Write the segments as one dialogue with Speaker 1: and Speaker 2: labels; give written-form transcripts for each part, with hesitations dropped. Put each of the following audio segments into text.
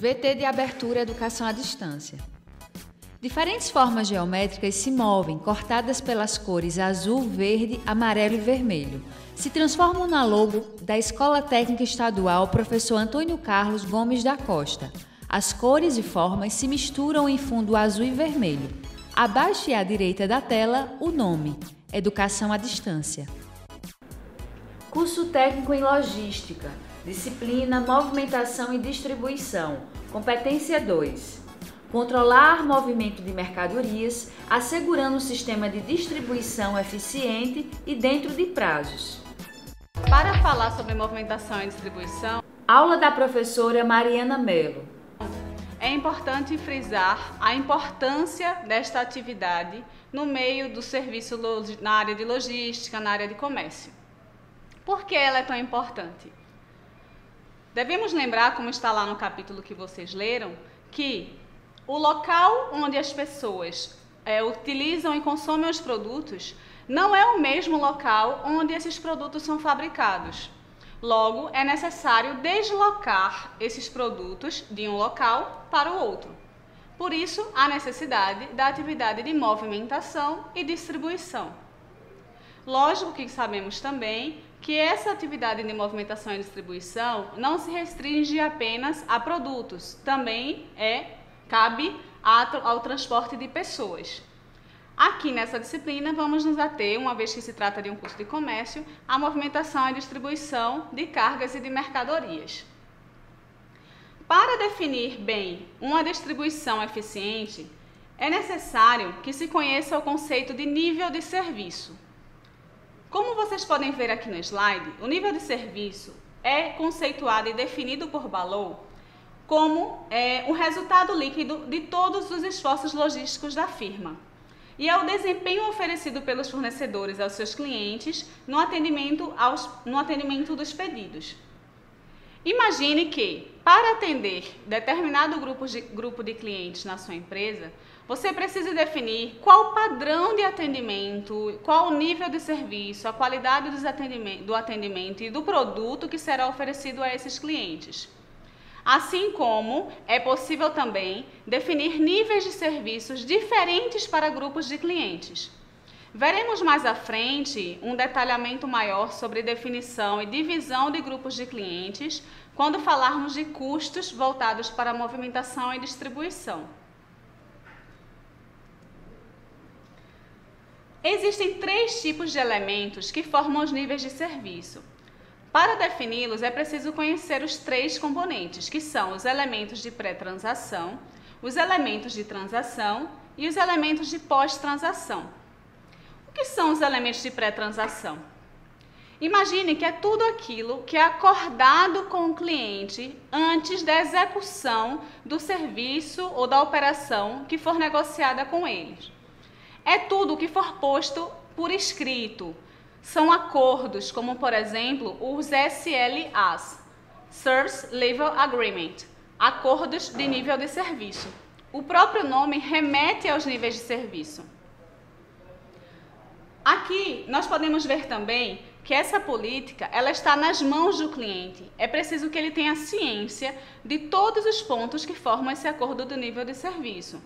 Speaker 1: VT de abertura Educação à Distância. Diferentes formas geométricas se movem, cortadas pelas cores azul, verde, amarelo e vermelho. Se transformam na logo da Escola Técnica Estadual Professor Antônio Carlos Gomes da Costa. As cores e formas se misturam em fundo azul e vermelho. Abaixo e à direita da tela, o nome: Educação à Distância. Curso técnico em logística. Disciplina, movimentação e distribuição. Competência 2. Controlar movimento de mercadorias, assegurando um sistema de distribuição eficiente e dentro de prazos.
Speaker 2: Para falar sobre movimentação e distribuição,
Speaker 1: Aula da professora Mariana Mello.
Speaker 2: é importante frisar a importância desta atividade no meio do serviço na área de logística, na área de comércio. Por que ela é tão importante? Devemos lembrar, como está lá no capítulo que vocês leram, que o local onde as pessoas utilizam e consomem os produtos não é o mesmo local onde esses produtos são fabricados. Logo, é necessário deslocar esses produtos de um local para o outro. Por isso, há necessidade da atividade de movimentação e distribuição. Lógico que sabemos também que essa atividade de movimentação e distribuição não se restringe apenas a produtos, também cabe ao transporte de pessoas. Aqui nessa disciplina vamos nos ater, uma vez que se trata de um curso de comércio, à movimentação e distribuição de cargas e de mercadorias. Para definir bem uma distribuição eficiente, é necessário que se conheça o conceito de nível de serviço. Como vocês podem ver aqui no slide, o nível de serviço é conceituado e definido por Ballow como o resultado líquido de todos os esforços logísticos da firma. E é o desempenho oferecido pelos fornecedores aos seus clientes no atendimento dos pedidos. Imagine que, para atender determinado grupo de clientes na sua empresa, você precisa definir qual o padrão de atendimento, qual o nível de serviço, a qualidade do atendimento e do produto que será oferecido a esses clientes. Assim como é possível também definir níveis de serviços diferentes para grupos de clientes. Veremos mais à frente um detalhamento maior sobre definição e divisão de grupos de clientes quando falarmos de custos voltados para a movimentação e distribuição. Existem 3 tipos de elementos que formam os níveis de serviço. Para defini-los, é preciso conhecer os 3 componentes, que são os elementos de pré-transação, os elementos de transação e os elementos de pós-transação. O que são os elementos de pré-transação? Imagine que é tudo aquilo que é acordado com o cliente antes da execução do serviço ou da operação que for negociada com eles. É tudo o que for posto por escrito. São acordos, como por exemplo os SLAs, Service Level Agreement, acordos de nível de serviço. O próprio nome remete aos níveis de serviço. Aqui nós podemos ver também que essa política ela está nas mãos do cliente. É preciso que ele tenha ciência de todos os pontos que formam esse acordo do nível de serviço,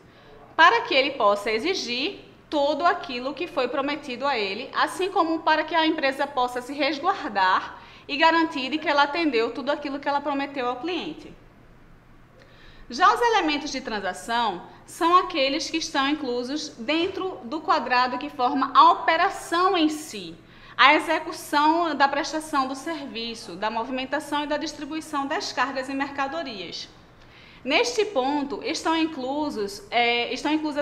Speaker 2: para que ele possa exigir tudo aquilo que foi prometido a ele, assim como para que a empresa possa se resguardar e garantir que ela atendeu tudo aquilo que ela prometeu ao cliente. Já os elementos de transação são aqueles que estão inclusos dentro do quadrado que forma a operação em si, a execução da prestação do serviço, da movimentação e da distribuição das cargas e mercadorias. Neste ponto, estão inclusas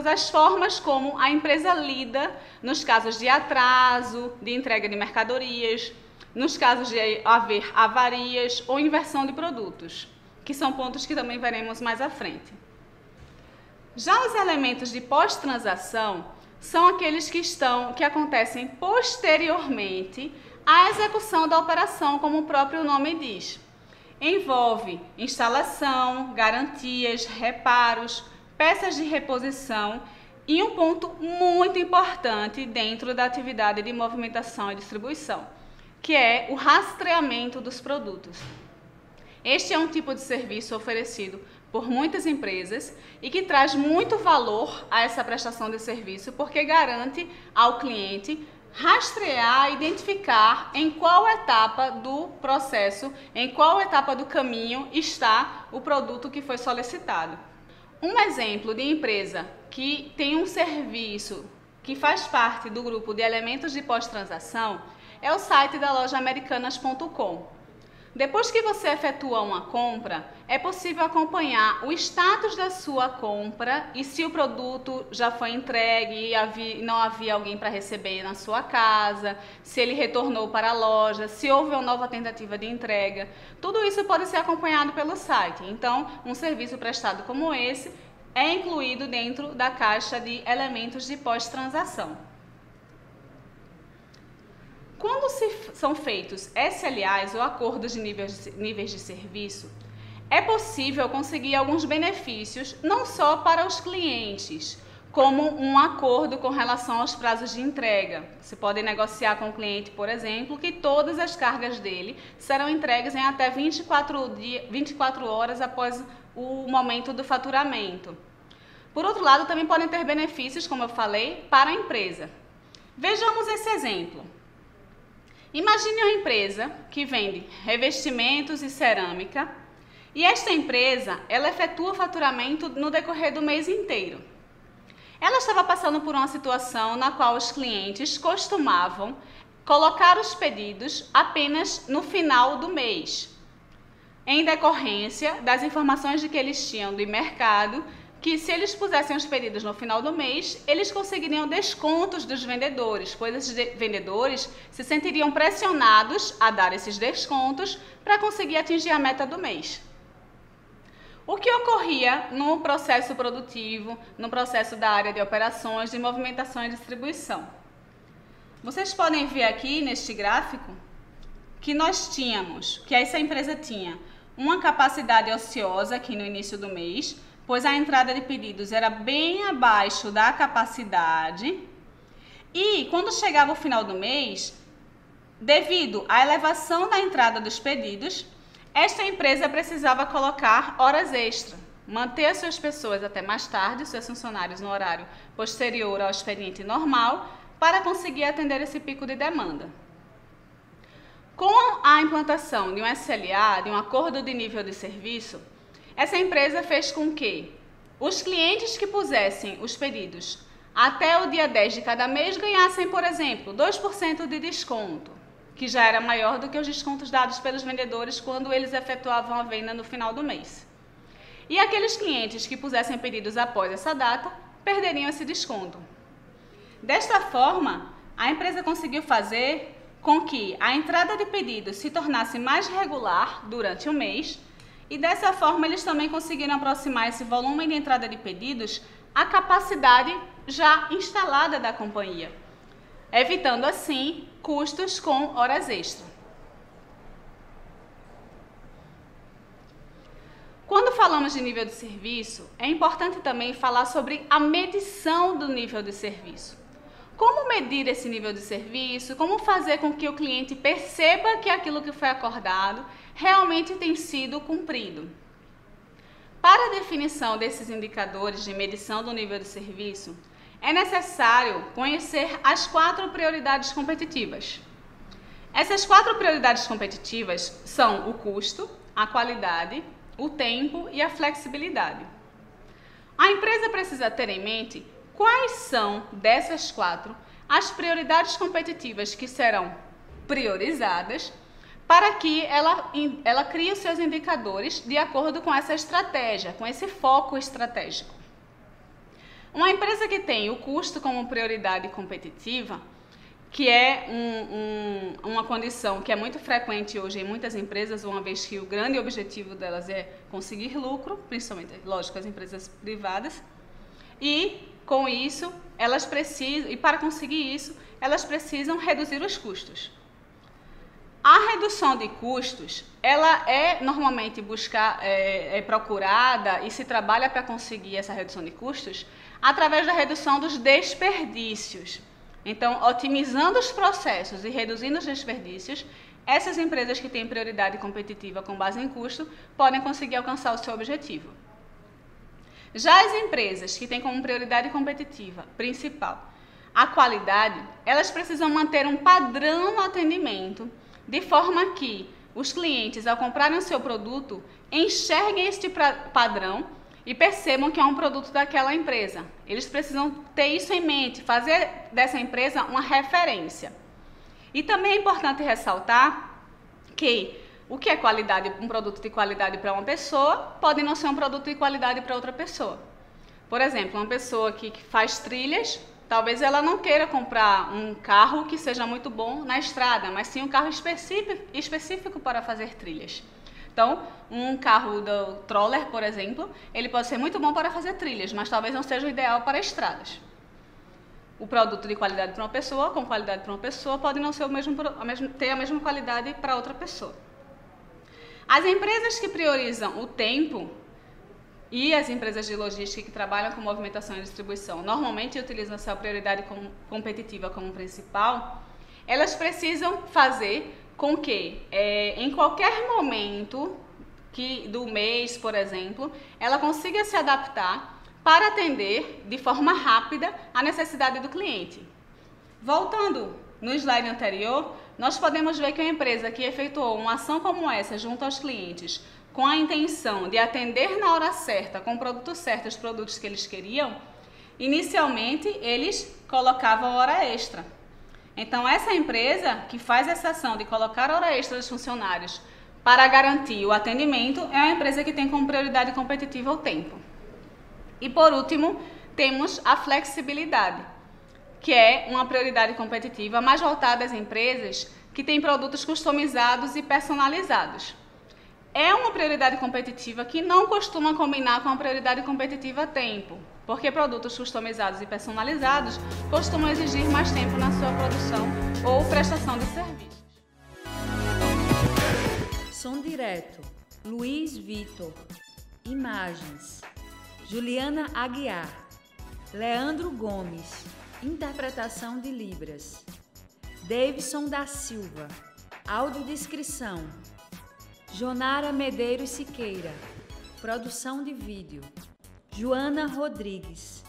Speaker 2: as formas como a empresa lida nos casos de atraso, de entrega de mercadorias, nos casos de haver avarias ou inversão de produtos, que são pontos que também veremos mais à frente. Já os elementos de pós-transação são aqueles que acontecem posteriormente à execução da operação, como o próprio nome diz. Envolve instalação, garantias, reparos, peças de reposição e um ponto muito importante dentro da atividade de movimentação e distribuição, que é o rastreamento dos produtos. Este é um tipo de serviço oferecido por muitas empresas e que traz muito valor a essa prestação de serviço, porque garante ao cliente rastrear, identificar em qual etapa do processo, em qual etapa do caminho está o produto que foi solicitado. Um exemplo de empresa que tem um serviço que faz parte do grupo de elementos de pós-transação é o site da loja americanas.com. Depois que você efetua uma compra, é possível acompanhar o status da sua compra e se o produto já foi entregue e não havia alguém para receber na sua casa, se ele retornou para a loja, se houve uma nova tentativa de entrega. Tudo isso pode ser acompanhado pelo site. Então, um serviço prestado como esse é incluído dentro da caixa de elementos de pós-transação. Quando são feitos SLAs ou acordos de níveis de serviço, é possível conseguir alguns benefícios não só para os clientes, como um acordo com relação aos prazos de entrega. Você pode negociar com o cliente, por exemplo, que todas as cargas dele serão entregues em até 24 horas após o momento do faturamento. Por outro lado, também podem ter benefícios, como eu falei, para a empresa. Vejamos esse exemplo. Imagine uma empresa que vende revestimentos e cerâmica e esta empresa, ela efetua faturamento no decorrer do mês inteiro. Ela estava passando por uma situação na qual os clientes costumavam colocar os pedidos apenas no final do mês, em decorrência das informações de que eles tinham do mercado, que se eles pusessem os pedidos no final do mês, eles conseguiriam descontos dos vendedores, pois esses vendedores se sentiriam pressionados a dar esses descontos para conseguir atingir a meta do mês. O que ocorria no processo produtivo, no processo da área de operações, de movimentação e distribuição? Vocês podem ver aqui neste gráfico que essa empresa tinha uma capacidade ociosa aqui no início do mês, pois a entrada de pedidos era bem abaixo da capacidade e quando chegava o final do mês, devido à elevação da entrada dos pedidos, esta empresa precisava colocar horas extras, manter as suas pessoas até mais tarde, seus funcionários no horário posterior ao expediente normal, para conseguir atender esse pico de demanda. Com a implantação de um SLA, de um acordo de nível de serviço, essa empresa fez com que os clientes que pusessem os pedidos até o dia 10 de cada mês ganhassem, por exemplo, 2% de desconto, que já era maior do que os descontos dados pelos vendedores quando eles efetuavam a venda no final do mês. E aqueles clientes que pusessem pedidos após essa data perderiam esse desconto. Desta forma, a empresa conseguiu fazer com que a entrada de pedidos se tornasse mais regular durante o mês e dessa forma eles também conseguiram aproximar esse volume de entrada de pedidos à capacidade já instalada da companhia, evitando assim custos com horas extras. Quando falamos de nível de serviço, é importante também falar sobre a medição do nível de serviço. Como medir esse nível de serviço? Como fazer com que o cliente perceba que aquilo que foi acordado realmente tem sido cumprido? Para a definição desses indicadores de medição do nível de serviço, é necessário conhecer as 4 prioridades competitivas. Essas 4 prioridades competitivas são o custo, a qualidade, o tempo e a flexibilidade. A empresa precisa ter em mente quais são dessas 4 as prioridades competitivas que serão priorizadas para que ela crie os seus indicadores de acordo com essa estratégia, com esse foco estratégico. Uma empresa que tem o custo como prioridade competitiva, que é uma condição que é muito frequente hoje em muitas empresas, uma vez que o grande objetivo delas é conseguir lucro, principalmente, lógico, as empresas privadas, e com isso, para conseguir isso, elas precisam reduzir os custos. A redução de custos, ela é normalmente procurada e se trabalha para conseguir essa redução de custos através da redução dos desperdícios. Então, otimizando os processos e reduzindo os desperdícios, essas empresas que têm prioridade competitiva com base em custo podem conseguir alcançar o seu objetivo. Já as empresas que têm como prioridade competitiva principal a qualidade, elas precisam manter um padrão no atendimento, de forma que os clientes, ao comprarem o seu produto, enxerguem este padrão e percebam que é um produto daquela empresa. Eles precisam ter isso em mente, fazer dessa empresa uma referência. E também é importante ressaltar que o que é qualidade, um produto de qualidade para uma pessoa, pode não ser um produto de qualidade para outra pessoa. Por exemplo, uma pessoa que faz trilhas, talvez ela não queira comprar um carro que seja muito bom na estrada, mas sim um carro específico para fazer trilhas. Então, um carro do Troller, por exemplo, ele pode ser muito bom para fazer trilhas, mas talvez não seja o ideal para estradas. O produto de qualidade para uma pessoa, com qualidade para uma pessoa, pode não ser ter a mesma qualidade para outra pessoa. As empresas que priorizam o tempo e as empresas de logística que trabalham com movimentação e distribuição normalmente utilizam essa prioridade competitiva como principal, elas precisam fazer com que, em qualquer momento do mês, por exemplo, ela consiga se adaptar para atender de forma rápida a necessidade do cliente. Voltando no slide anterior, nós podemos ver que uma empresa que efetuou uma ação como essa junto aos clientes, com a intenção de atender na hora certa, com o produto certo, os produtos que eles queriam, inicialmente eles colocavam hora extra. Então, essa empresa que faz essa ação de colocar hora extra dos funcionários para garantir o atendimento é uma empresa que tem como prioridade competitiva o tempo. E, por último, temos a flexibilidade, que é uma prioridade competitiva mais voltada às empresas que têm produtos customizados e personalizados. É uma prioridade competitiva que não costuma combinar com a prioridade competitiva tempo, porque produtos customizados e personalizados costumam exigir mais tempo na sua produção ou prestação de serviços.
Speaker 1: Som direto, Luiz Vitor. Imagens, Juliana Aguiar. Leandro Gomes. Interpretação de Libras. Davidson da Silva. Audiodescrição. Jonara Medeiros Siqueira. Produção de vídeo. Joana Rodrigues.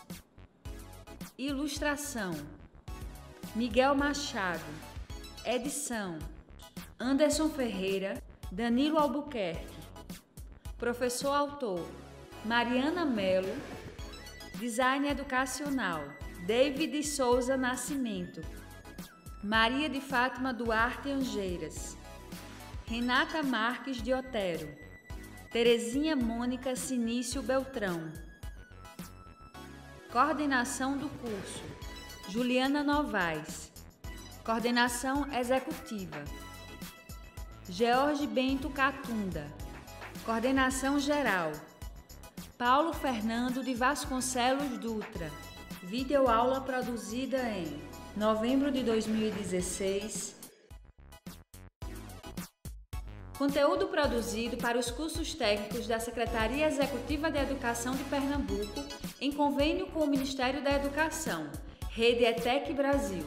Speaker 1: Ilustração. Miguel Machado. Edição. Anderson Ferreira. Danilo Albuquerque. Professor autor. Mariana Melo. Design educacional. David Souza Nascimento. Maria de Fátima Duarte Angeiras. Renata Marques de Otero. Terezinha Mônica Sinício Beltrão. Coordenação do curso, Juliana Novaes. Coordenação executiva, George Bento Catunda. Coordenação geral, Paulo Fernando de Vasconcelos Dutra. Videoaula produzida em novembro de 2016. Conteúdo produzido para os cursos técnicos da Secretaria Executiva de Educação de Pernambuco, em convênio com o Ministério da Educação, Rede ETEC Brasil.